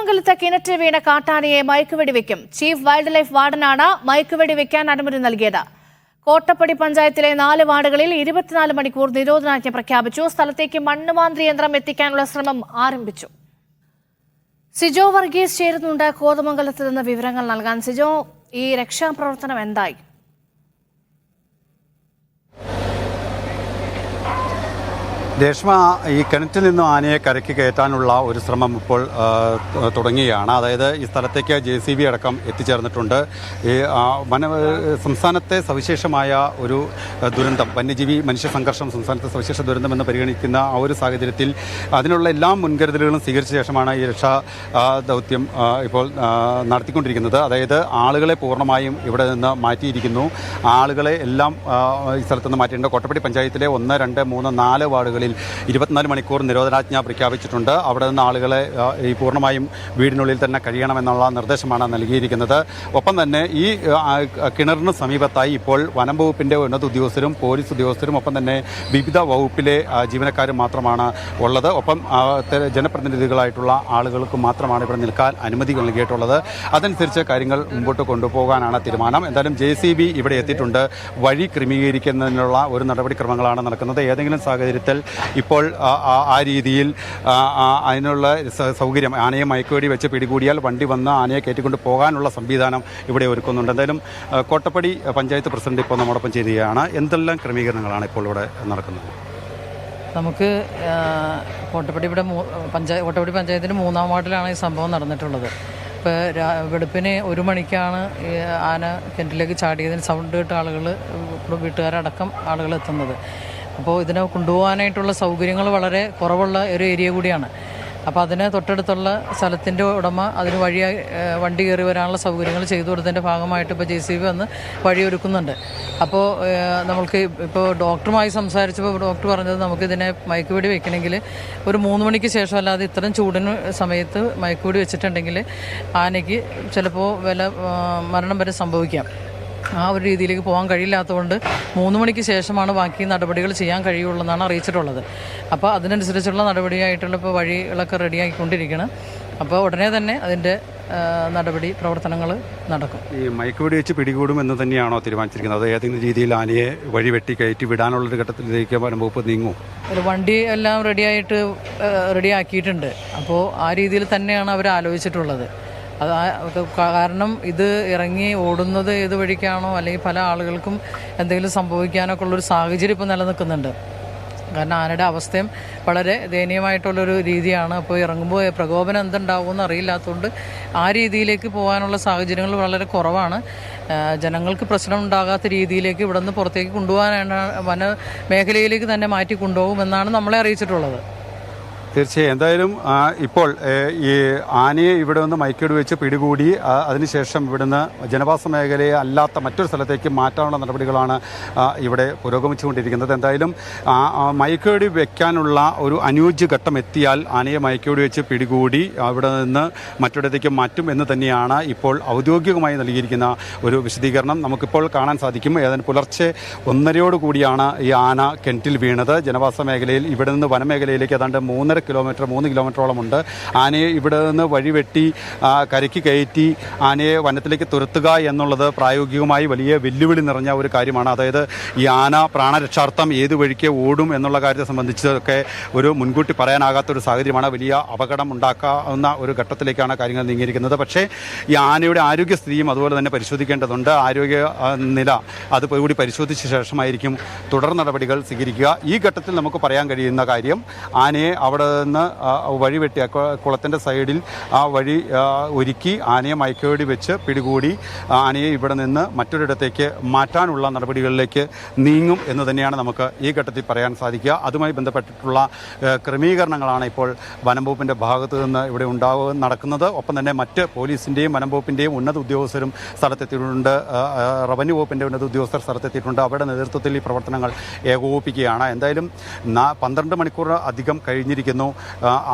കോതമംഗലത്ത് കിണറ്റിൽ വീണ കാട്ടാനയെ മയക്കുവെടി വെക്കും. ചീഫ് വൈൽഡ് ലൈഫ് വാർഡനാണ് മയക്കുവെടി വെക്കാൻ അനുമതി നൽകിയത്. കോട്ടപ്പടി പഞ്ചായത്തിലെ 4 വാർഡുകളിൽ 24 മണിക്കൂർ നിരോധനാജ്ഞ പ്രഖ്യാപിച്ചു. സ്ഥലത്തേക്ക് മണ്ണുമാന്ത്രി യന്ത്രം എത്തിക്കാനുള്ള ശ്രമം ആരംഭിച്ചു. സിജോ വർഗീസ് ചേരുന്നുണ്ട് കോതമംഗലത്ത് നിന്ന് വിവരങ്ങൾ നൽകാൻ. സിജോ, ഈ രക്ഷാപ്രവർത്തനം എന്തായി? രേഷ്മ, ഈ കിണറ്റിൽ നിന്നും ആനയെ കരയ്ക്ക് കയറ്റാനുള്ള ഒരു ശ്രമം ഇപ്പോൾ തുടങ്ങുകയാണ്. അതായത് ഈ സ്ഥലത്തേക്ക് JCB അടക്കം എത്തിച്ചേർന്നിട്ടുണ്ട്. ഈ സംസ്ഥാനത്തെ സവിശേഷമായ ഒരു ദുരന്തം, വന്യജീവി മനുഷ്യ സംഘർഷം സംസ്ഥാനത്തെ സവിശേഷ ദുരന്തമെന്ന് പരിഗണിക്കുന്ന ആ ഒരു സാഹചര്യത്തിൽ അതിനുള്ള എല്ലാ മുൻകരുതലുകളും സ്വീകരിച്ച ശേഷമാണ് ഈ രക്ഷാ ദൗത്യം ഇപ്പോൾ നടത്തിക്കൊണ്ടിരിക്കുന്നത്. അതായത് ആളുകളെ പൂർണ്ണമായും ഇവിടെ നിന്ന് മാറ്റിയിരിക്കുന്നു. ആളുകളെ എല്ലാം ഈ സ്ഥലത്തുനിന്ന് മാറ്റിയിട്ടുണ്ട്. കോട്ടപ്പടി പഞ്ചായത്തിലെ 1, 2, 3, 4 വാർഡുകളിൽ 24 മണിക്കൂർ നിരോധനാജ്ഞ പ്രഖ്യാപിച്ചിട്ടുണ്ട്. അവിടെ നിന്ന് ആളുകളെ ഈ പൂർണ്ണമായും വീടിനുള്ളിൽ തന്നെ കഴിയണമെന്നുള്ള നിർദ്ദേശമാണ് നൽകിയിരിക്കുന്നത്. ഒപ്പം തന്നെ ഈ കിണറിന് സമീപത്തായി ഇപ്പോൾ വനം വകുപ്പിൻ്റെ ഉന്നത ഉദ്യോഗസ്ഥരും പോലീസ് ഉദ്യോഗസ്ഥരും ഒപ്പം തന്നെ വിവിധ വകുപ്പിലെ ജീവനക്കാരും മാത്രമാണ് ഉള്ളത്. ഒപ്പം ജനപ്രതിനിധികളായിട്ടുള്ള ആളുകൾക്ക് മാത്രമാണ് ഇവിടെ നിൽക്കാൻ അനുമതി നൽകിയിട്ടുള്ളത്. അതനുസരിച്ച് കാര്യങ്ങൾ മുമ്പോട്ട് കൊണ്ടുപോകാനാണ് തീരുമാനം. എന്തായാലും JCB ഇവിടെ എത്തിയിട്ടുണ്ട്. വഴി ക്രമീകരിക്കുന്നതിനുള്ള ഒരു നടപടിക്രമങ്ങളാണ് നടക്കുന്നത്. ഏതെങ്കിലും സാഹചര്യത്തിൽ ഇപ്പോൾ ആ രീതിയിൽ അതിനുള്ള സൗകര്യം, ആനയെ മയക്കുവെടി വെച്ച് പിടികൂടിയാൽ വണ്ടി വന്ന് ആനയെ കയറ്റിക്കൊണ്ട് പോകാനുള്ള സംവിധാനം ഇവിടെ ഒരുക്കുന്നുണ്ട്. എന്തായാലും കോട്ടപ്പടി പഞ്ചായത്ത് പ്രസിഡന്റ് ഇപ്പോൾ നമ്മോടൊപ്പം ചെയ്യുകയാണ്. എന്തെല്ലാം ക്രമീകരണങ്ങളാണ് ഇപ്പോൾ ഇവിടെ നടക്കുന്നത്? നമുക്ക് കോട്ടപ്പടി പഞ്ചായത്തിൻ്റെ 3-ാം വാർഡിലാണ് ഈ സംഭവം നടന്നിട്ടുള്ളത്. ഇപ്പോൾ വെളുപ്പിന് 1 മണിക്കാണ് ആന കിണറ്റിലേക്ക് ചാടിയതിന് സൗണ്ട് കേട്ട ആളുകൾ, വീട്ടുകാരടക്കം ആളുകൾ എത്തുന്നത്. അപ്പോൾ ഇതിനെ കൊണ്ടുപോകാനായിട്ടുള്ള സൗകര്യങ്ങൾ വളരെ കുറവുള്ള ഒരു ഏരിയ കൂടിയാണ്. അപ്പോൾ അതിന് തൊട്ടടുത്തുള്ള സ്ഥലത്തിൻ്റെ ഉടമ അതിന് വണ്ടി കയറി വരാനുള്ള സൗകര്യങ്ങൾ ചെയ്തു കൊടുത്തതിൻ്റെ ഭാഗമായിട്ട് ഇപ്പോൾ JCB വന്ന് വഴിയൊരുക്കുന്നുണ്ട്. അപ്പോൾ നമ്മൾക്ക് ഇപ്പോൾ ഡോക്ടറുമായി സംസാരിച്ചപ്പോൾ ഡോക്ടർ പറഞ്ഞത് നമുക്കിതിനെ മയക്കുവെടി വെക്കണമെങ്കിൽ ഒരു 3 മണിക്ക് ശേഷം, അല്ലാതെ ഇത്രയും ചൂടിന് സമയത്ത് മയക്കുവെടി വെച്ചിട്ടുണ്ടെങ്കിൽ ആനയ്ക്ക് ചിലപ്പോൾ മരണം വരെ സംഭവിക്കാം. ആ ഒരു രീതിയിലേക്ക് പോകാൻ കഴിയില്ലാത്തതുകൊണ്ട് 3 മണിക്ക് ശേഷമാണ് ബാക്കി നടപടികൾ ചെയ്യാൻ കഴിയുള്ളൂ എന്നാണ് അറിയിച്ചിട്ടുള്ളത്. അപ്പോൾ അതിനനുസരിച്ചുള്ള നടപടിയായിട്ടുള്ള ഇപ്പോൾ വഴികളൊക്കെ റെഡിയാക്കിക്കൊണ്ടിരിക്കണം. അപ്പോൾ ഉടനെ തന്നെ അതിൻ്റെ നടപടി പ്രവർത്തനങ്ങൾ നടക്കും. ഈ മയക്കുവെടി വെച്ച് പിടികൂടും എന്ന് തന്നെയാണോ തീരുമാനിച്ചിരിക്കുന്നത്? അത് ഏതെങ്കിലും രീതിയിൽ ആനയെ വഴി വെട്ടി കയറ്റി വിടാനുള്ളൊരു ഘട്ടത്തിലേക്ക് വനം വകുപ്പ് നീങ്ങും? ഒരു വണ്ടി എല്ലാം റെഡിയാക്കിയിട്ടുണ്ട്. അപ്പോൾ ആ രീതിയിൽ തന്നെയാണ് അവർ ആലോചിച്ചിട്ടുള്ളത്. കാരണം ഇത് ഇറങ്ങി ഓടുന്നത് ഏത് വഴിക്കാണോ, അല്ലെങ്കിൽ പല ആളുകൾക്കും എന്തെങ്കിലും സംഭവിക്കാനൊക്കെ ഉള്ളൊരു സാഹചര്യം ഇപ്പോൾ നിലനിൽക്കുന്നുണ്ട്. കാരണം ആനയുടെ അവസ്ഥയും വളരെ ദയനീയമായിട്ടുള്ളൊരു രീതിയാണ്. അപ്പോൾ ഇറങ്ങുമ്പോൾ പ്രകോപനം എന്തുണ്ടാവുമെന്ന് അറിയില്ലാത്തതുകൊണ്ട് ആ രീതിയിലേക്ക് പോകാനുള്ള സാഹചര്യങ്ങൾ വളരെ കുറവാണ്. ജനങ്ങൾക്ക് പ്രശ്നം ഉണ്ടാകാത്ത രീതിയിലേക്ക് ഇവിടെ നിന്ന് പുറത്തേക്ക് കൊണ്ടുപോകാനാണ്, വന മേഖലയിലേക്ക് തന്നെ മാറ്റി കൊണ്ടുപോകുമെന്നാണ് നമ്മളെ അറിയിച്ചിട്ടുള്ളത്. തീർച്ചയായും. എന്തായാലും ഇപ്പോൾ ഈ ആനയെ ഇവിടെ നിന്ന് മയക്കുവെടി വെച്ച് പിടികൂടി അതിനുശേഷം ഇവിടുന്ന് ജനവാസ മേഖലയെ അല്ലാത്ത മറ്റൊരു സ്ഥലത്തേക്ക് മാറ്റാനുള്ള നടപടികളാണ് ഇവിടെ പുരോഗമിച്ചുകൊണ്ടിരിക്കുന്നത്. എന്തായാലും മയക്കുവെടി വെക്കാനുള്ള ഒരു അനുയോജ്യ ഘട്ടം എത്തിയാൽ ആനയെ മയക്കുവെടി വെച്ച് പിടികൂടി അവിടെ നിന്ന് മറ്റൊരിടത്തേക്ക് മാറ്റും എന്ന് തന്നെയാണ് ഇപ്പോൾ ഔദ്യോഗികമായി നൽകിയിരിക്കുന്ന ഒരു വിശദീകരണം. നമുക്കിപ്പോൾ കാണാൻ സാധിക്കും. ഏതാനും പുലർച്ചെ 1:30 കൂടിയാണ് ഈ ആന കിണറ്റിൽ വീണത്. ജനവാസ മേഖലയിൽ ഇവിടെ നിന്ന് വനമേഖലയിലേക്ക് ഏതാണ്ട് 3 കിലോമീറ്ററോളം ഉണ്ട്. ആനയെ ഇവിടെ നിന്ന് വഴിവെട്ടി കരയ്ക്ക് കയറ്റി ആനയെ വനത്തിലേക്ക് തുരത്തുക എന്നുള്ളത് പ്രായോഗികമായി വലിയ വെല്ലുവിളി നിറഞ്ഞ ഒരു കാര്യമാണ്. അതായത് ഈ ആന പ്രാണരക്ഷാർത്ഥം ഏത് വഴിക്ക് ഓടും എന്നുള്ള കാര്യത്തെ സംബന്ധിച്ചൊക്കെ ഒരു മുൻകൂട്ടി പറയാനാകാത്തൊരു സാഹചര്യമാണ്. വലിയ അപകടം ഉണ്ടാക്കാവുന്ന ഒരു ഘട്ടത്തിലേക്കാണ് കാര്യങ്ങൾ നീങ്ങിയിരിക്കുന്നത്. പക്ഷേ ഈ ആനയുടെ ആരോഗ്യസ്ഥിതിയും അതുപോലെ തന്നെ പരിശോധിക്കേണ്ടതുണ്ട്. ആരോഗ്യ നില അത് കൂടി പരിശോധിച്ച ശേഷമായിരിക്കും തുടർ നടപടികൾ സ്വീകരിക്കുക. ഈ ഘട്ടത്തിൽ നമുക്ക് പറയാൻ കഴിയുന്ന കാര്യം, ആനയെ അവിടെ നിന്ന് വഴിവെട്ടി കുളത്തിൻ്റെ സൈഡിൽ ആ വഴി ഒരുക്കി ആനയെ മയക്കുവെടി വെച്ച് പിടികൂടി ആനയെ ഇവിടെ നിന്ന് മറ്റൊരിടത്തേക്ക് മാറ്റാനുള്ള നടപടികളിലേക്ക് നീങ്ങും എന്ന് തന്നെയാണ് നമുക്ക് ഈ ഘട്ടത്തിൽ പറയാൻ സാധിക്കുക. അതുമായി ബന്ധപ്പെട്ടിട്ടുള്ള ക്രമീകരണങ്ങളാണ് ഇപ്പോൾ വനം വകുപ്പിൻ്റെ ഭാഗത്തു നിന്ന് ഇവിടെ നടക്കുന്നത്. ഒപ്പം തന്നെ മറ്റ് പോലീസിൻ്റെയും വനം വകുപ്പിൻ്റെയും ഉന്നത ഉദ്യോഗസ്ഥരും സ്ഥലത്തെത്തിയിട്ടുണ്ട്. റവന്യൂ വകുപ്പിൻ്റെ ഉന്നത ഉദ്യോഗസ്ഥർ സ്ഥലത്തെത്തിയിട്ടുണ്ട്. അവരുടെ നേതൃത്വത്തിൽ ഈ പ്രവർത്തനങ്ങൾ ഏകോപിപ്പിക്കുകയാണ്. എന്തായാലും 12 മണിക്കൂർ അധികം കഴിഞ്ഞിരിക്കുന്നു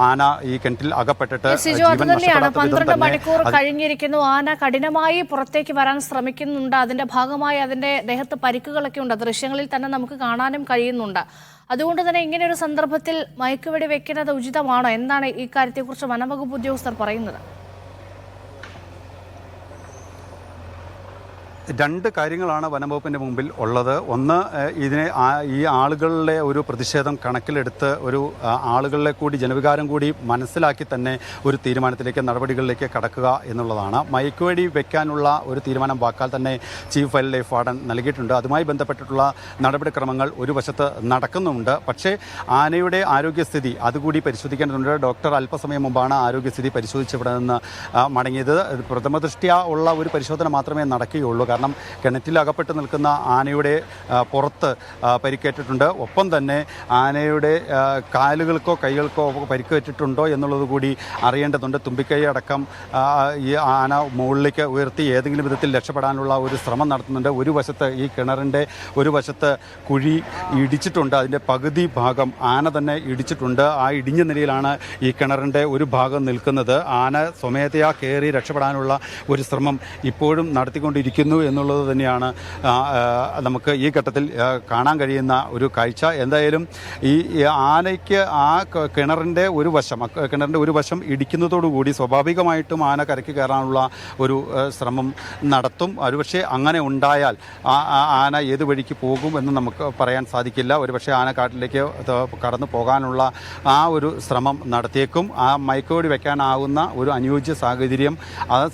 ആന ഈ കിണറ്റിൽ അകപ്പെട്ടിട്ട്. 12 മണിക്കൂർ കഴിഞ്ഞിരിക്കുന്നു. ആന കഠിനമായി പുറത്തേക്ക് വരാൻ ശ്രമിക്കുന്നുണ്ട്. അതിന്റെ ഭാഗമായി അതിന്റെ ദേഹത്ത് പരിക്കുകളൊക്കെ ഉണ്ട്. ദൃശ്യങ്ങളിൽ തന്നെ നമുക്ക് കാണാനും കഴിയുന്നുണ്ട്. അതുകൊണ്ട് തന്നെ ഇങ്ങനെ ഒരു സന്ദർഭത്തിൽ മയക്കുവെടി വെക്കുന്നത് ഉചിതമാണോ? എന്താണ് ഈ കാര്യത്തെക്കുറിച്ച് വനംവകുപ്പ് ഉദ്യോഗസ്ഥർ പറയുന്നത്? രണ്ട് കാര്യങ്ങളാണ് വനംവകുപ്പിൻ്റെ മുമ്പിൽ ഉള്ളത്. ഒന്ന്, ഈ ആളുകളുടെ ഒരു പ്രതിഷേധം കണക്കിലെടുത്ത് ആളുകളിലെ കൂടി ജനവികാരം കൂടി മനസ്സിലാക്കി തന്നെ ഒരു തീരുമാനത്തിലേക്ക്, നടപടികളിലേക്ക് കടക്കുക എന്നുള്ളതാണ്. മയക്കുവെടി വെക്കാനുള്ള ഒരു തീരുമാനം വാക്കാൽ തന്നെ ചീഫ് വൈൽഡ് ലൈഫ് വാർഡൻ നൽകിയിട്ടുണ്ട്. അതുമായി ബന്ധപ്പെട്ടിട്ടുള്ള നടപടിക്രമങ്ങൾ ഒരു വശത്ത് നടക്കുന്നുമുണ്ട്. പക്ഷേ ആനയുടെ ആരോഗ്യസ്ഥിതി അതുകൂടി പരിശോധിക്കേണ്ടതുണ്ട്. ഡോക്ടർ അല്പസമയം മുമ്പാണ് ആരോഗ്യസ്ഥിതി പരിശോധിച്ച് ഇവിടെ നിന്ന് മടങ്ങിയത്. പ്രഥമദൃഷ്ട്യാ ഉള്ള ഒരു പരിശോധന മാത്രമേ നടക്കുകയുള്ളൂ. കാരണം കിണറ്റിൽ അകപ്പെട്ട് നിൽക്കുന്ന ആനയുടെ പുറത്ത് പരിക്കേറ്റിട്ടുണ്ട്. ഒപ്പം തന്നെ ആനയുടെ കാലുകൾക്കോ കൈകൾക്കോ പരിക്കേറ്റിട്ടുണ്ടോ എന്നുള്ളത് കൂടി അറിയേണ്ടതുണ്ട്. തുമ്പിക്കൈ അടക്കം ഈ ആന മുകളിലേക്ക് ഉയർത്തി ഏതെങ്കിലും വിധത്തിൽ രക്ഷപ്പെടാനുള്ള ഒരു ശ്രമം നടത്തുന്നുണ്ട്. ഒരു വശത്ത് ഈ കിണറിൻ്റെ ഒരു വശത്ത് കുഴി ഇടിച്ചിട്ടുണ്ട്. അതിൻ്റെ പകുതി ഭാഗം ആന തന്നെ ഇടിച്ചിട്ടുണ്ട്. ആ ഇടിഞ്ഞ നിലയിലാണ് ഈ കിണറിൻ്റെ ഒരു ഭാഗം നിൽക്കുന്നത്. ആന സ്വമേധയാ കയറി രക്ഷപ്പെടാനുള്ള ഒരു ശ്രമം ഇപ്പോഴും നടത്തിക്കൊണ്ടിരിക്കുന്നു എന്നുള്ളത് തന്നെയാണ് നമുക്ക് ഈ ഘട്ടത്തിൽ കാണാൻ കഴിയുന്ന ഒരു കാഴ്ച. എന്തായാലും ഈ ആനയ്ക്ക് ആ കിണറിൻ്റെ ഒരു വശം ഇടിക്കുന്നതോടുകൂടി സ്വാഭാവികമായിട്ടും ആന കരയ്ക്ക് കയറാനുള്ള ഒരു ശ്രമം നടത്തും. ഒരുപക്ഷെ അങ്ങനെ ഉണ്ടായാൽ ആന ഏത് വഴിക്ക് പോകും എന്ന് നമുക്ക് പറയാൻ സാധിക്കില്ല. ഒരുപക്ഷെ ആന കാട്ടിലേക്ക് കടന്നു പോകാനുള്ള ആ ഒരു ശ്രമം നടത്തിയേക്കും. ആ മയക്കുവെടി വെക്കാനാവുന്ന ഒരു അനുയോജ്യ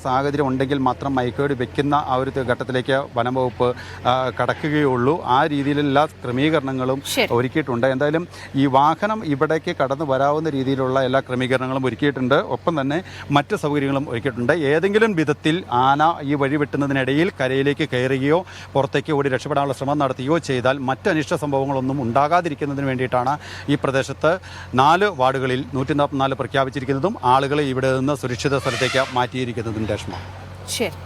സാഹചര്യം ഉണ്ടെങ്കിൽ മാത്രം മയക്കുവെടി വെക്കുന്ന ആ ഒരു ഘട്ടത്തിലേക്ക് വനംവകുപ്പ് കടക്കുകയുള്ളൂ. ആ രീതിയിലുള്ള ക്രമീകരണങ്ങളും ഒരുക്കിയിട്ടുണ്ട്. എന്തായാലും ഈ വാഹനം ഇവിടേക്ക് കടന്നു വരാവുന്ന രീതിയിലുള്ള എല്ലാ ക്രമീകരണങ്ങളും ഒരുക്കിയിട്ടുണ്ട്. ഒപ്പം തന്നെ മറ്റ് സൗകര്യങ്ങളും ഒരുക്കിയിട്ടുണ്ട്. ഏതെങ്കിലും വിധത്തിൽ ആന ഈ വഴി വെട്ടുന്നതിനിടയിൽ കരയിലേക്ക് കയറുകയോ പുറത്തേക്ക് ഓടി രക്ഷപ്പെടാനുള്ള ശ്രമം നടത്തുകയോ ചെയ്താൽ മറ്റ് അനിഷ്ട സംഭവങ്ങളൊന്നും ഉണ്ടാകാതിരിക്കുന്നതിന് വേണ്ടിയിട്ടാണ് ഈ പ്രദേശത്ത് 4 വാർഡുകളിൽ 144 പ്രഖ്യാപിച്ചിരിക്കുന്നതും ആളുകളെ ഇവിടെ നിന്ന് സുരക്ഷിത സ്ഥലത്തേക്ക് മാറ്റിയിരിക്കുന്നതും. രേഷ്മ. ശരി.